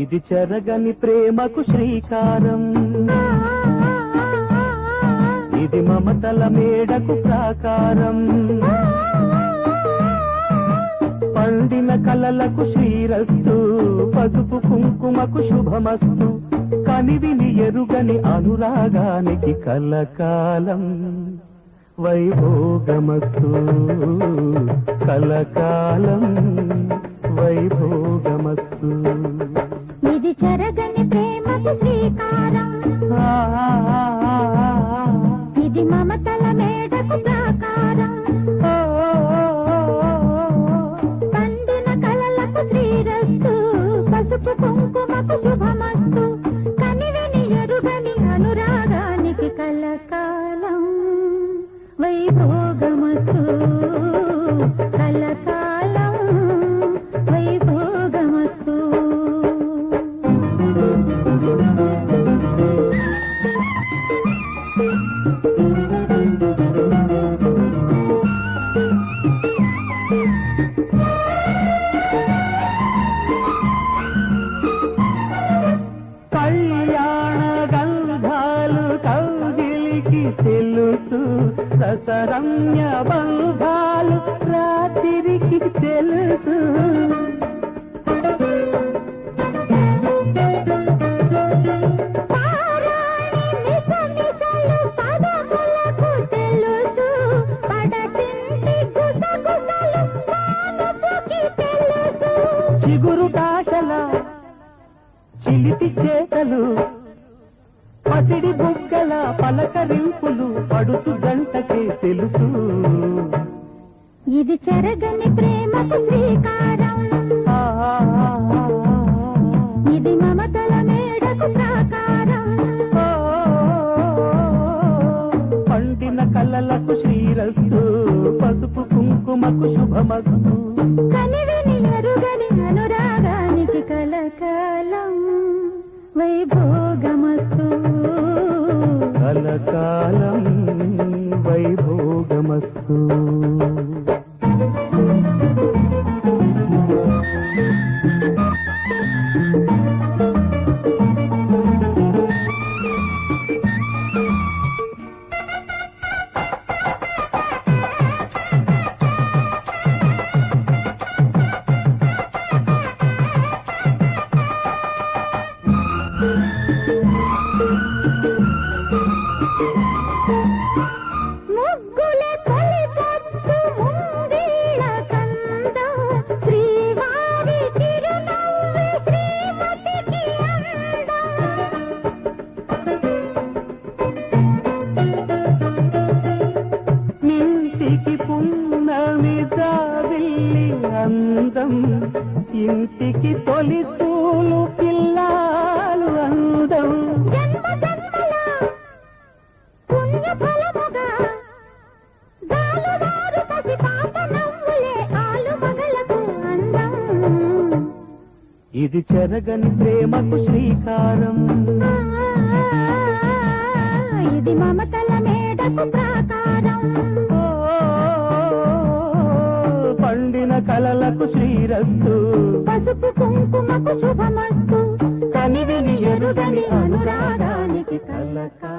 ఇది చెరగని ప్రేమకు శ్రీకారం, ఇది మమతల మేడకు ప్రాకారం, పండిన కలలకు శ్రీరస్తు, పసుపు కుంకుమకు శుభమస్తు, కనివిని ఎరుగని అనురాగానికి కలకాలం వైభోగమస్తు, కలకాలం వైభోగమస్తు. ఇది చెరగని ప్రేమకు శ్రీకారం, ఇది మమతల మేడకు ప్రాకారం, పండిన కలలకు శ్రీరస్తు, పసుపు కుంకుమకు శుభమస్తు, కనివిని ఎరుగని అనురాగానికి కలకాలం వైభోగమస్తు, కలకాలం వైభోగమస్తు. కళ్యాణ గంధాలు కౌగిలికి తెలుసు, ససరమ్య బంధాలు రాత్రికి తెలుసు. చిగురుటాశల చిలిపి చేతలు, పసిడి బుగ్గల పలకరింపులు పడుచు గంటకే తెలుసు. ఇది చెరగని ప్రేమకు శ్రీకారం, ఇది మమతల మేడకు ప్రాకారం, పండిన కలలకు శ్రీరస్తు, పసుపు కుంకుమకు శుభమస్తు, కనివిని ఎరుగని అనురాగానికి కలకాలం వైభోగమస్తు, కలకాలం వైభోగమస్తు. ముగ్గుల తొలిపొద్దు ముంగిళ్ళ కందం, శ్రీవారి చిరునవ్వు శ్రీమతికి అందం. ఇంటికి పున్నమి జాబిల్లి అందం, ఇంటికి తొలి పూలు పిల్లాలు అందం. జన్మ జన్మల పుణ్యఫలముగా గాలువారు పసి పాప నవ్వులే ఆలు మగలకు అందం. ఇది చెరగని ప్రేమకు శ్రీకారం, ఇది మమతల మేడకు ప్రాకారం, పండిన కలలకు శ్రీరస్తు, పసుపు కుంకుమకు శుభమస్తు, కనివిని ఎరుగని అనురాగానికి కలకాలం